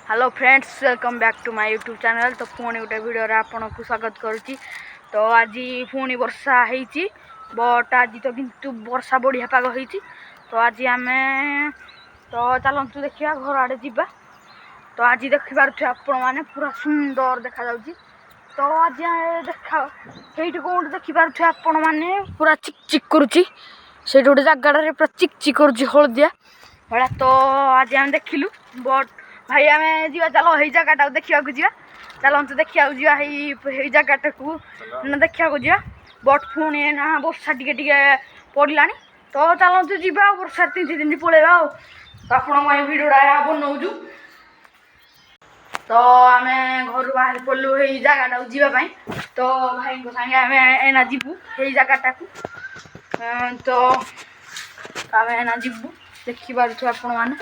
Hello friends, welcome back to my YouTube channel. तो पुणी गोटे वीडियो आपको स्वागत करुच्ची। तो आज पुणी वर्षा होती बट आज तो किंतु वर्षा बढ़िया पाग होती। तो आज आम तो चलतु देखा घर आड़े जावा। तो आज देखिपे आपण मैंने पूरा सुंदर देखा जाउची। तो आज देखा ये कौन देखिपे आपण मैंने पूरा चिक चिक करुच्ची से गोटे जगाड़े पूरा चिक चिक करुच्ची हलदिया भाया। तो आज आम देखिलु बट भाई आम जा चलो यही जगह देखा जा चलतु देखा जगह को देखा जा बट पुणी ना वर्षा टी पड़ा। तो चलतु जा वर्षा तीन दिन पलैया तो आप भिडियोटा बनाऊँ। तो आम घर बाहर पड़लु यही जगह जावाई। तो भाई सागे आम एना जीवु यही जगह को। तो आम एना जीवु देखिपे आपण मैंने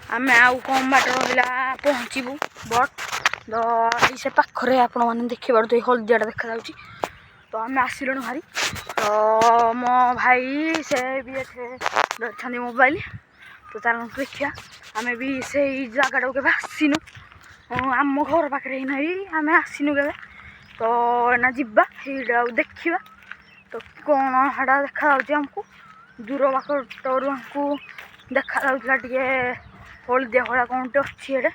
आम आउ कम बाट रहा पहुँचबू बट तो से पाखे आपण मैंने देखिपे हलदिया देखा जाऊँगी। तो आम आसिलुणु भारी। तो मो भाई से भी अच्छा मोबाइल। तो चलते देखिया आम भी से जगह के आसीनु आम घर पाखे ही नहीं आम आसीनु के। तो एना जीवा ये देखा। तो कौन हाँ देखा आमको दूर बाटर आमको देखा टे हलदिया भाया कौन टे अच्छी ये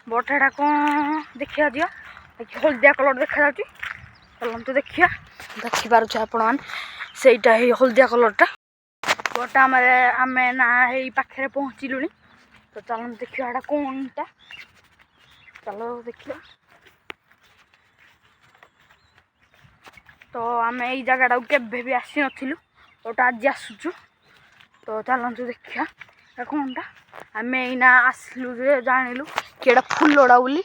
बट एटा कौन देखा जा हलदिया कलर देखा जाऊँगी। चलते देखिया देखिपे आपण मैंने सहीटा ही हलदिया कलरटा बट आम ना यही पाखे पहुँचलु। तो चलते देखिए एटा कौनटा चलो देखिए। तो आम यही जगह केवे भी आसी नथिलु बट आज आसुचु। तो चलतु देखिया कौनटा आम यहीना आसलु जानिलु कि फुलड़ा बोली।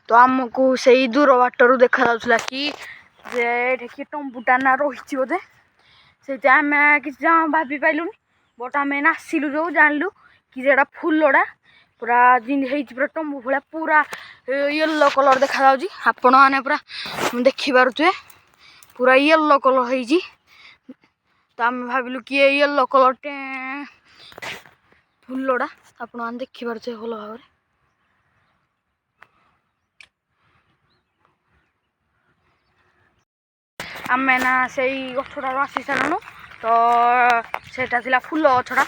तो आमको से दूर बाटर देखा जाऊला कि कि टंबुटा ना रही बोधे से आम किसी भाभी पाइलुनि बट आम आसिलु जो जानलु कि फुलड़ा पूरा पूरा टंबू भाया पूरा येलो कलर देखा जाऊँगी। आपण मैंने पूरा देखिपे पूरा येलो कलर है। तो आम भाविलु कि येलो कलर टे फुलड़ा आपण मैंने देखिपे भल भाव। आम ना से गछटा आसी सारूँ। तो सेटा थिला फूल गछटा।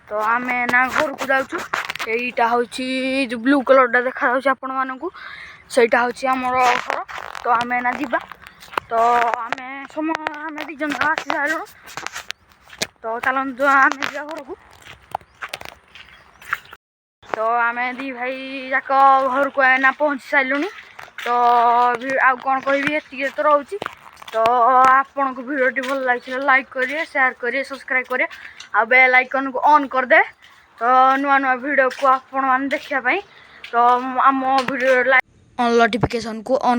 तो आम ना घर को जाऊँ यहीटा हूँ जो ब्लू कलरटा देखा आपण मानू सहीटा हूँ आमर घर। तो आम ना जीवा। तो आम समय आम दीजन आसी सारूँ। तो चलतु आम जा घर को। तो आम दी भाई जाक घर को ना पहुँची सारूँ। तो आउ कौन कह ये तो रोचे। तो आपन को वीडियो भल लगी लाइक करिए, शेयर करिए, सब्सक्राइब करिए आ बेल आइकन को ऑन कर दे। तो नुआ नुआ वीडियो को आपण मैंने देखा। तो आम वीडियो लाइक नोटिफिकेशन को ऑन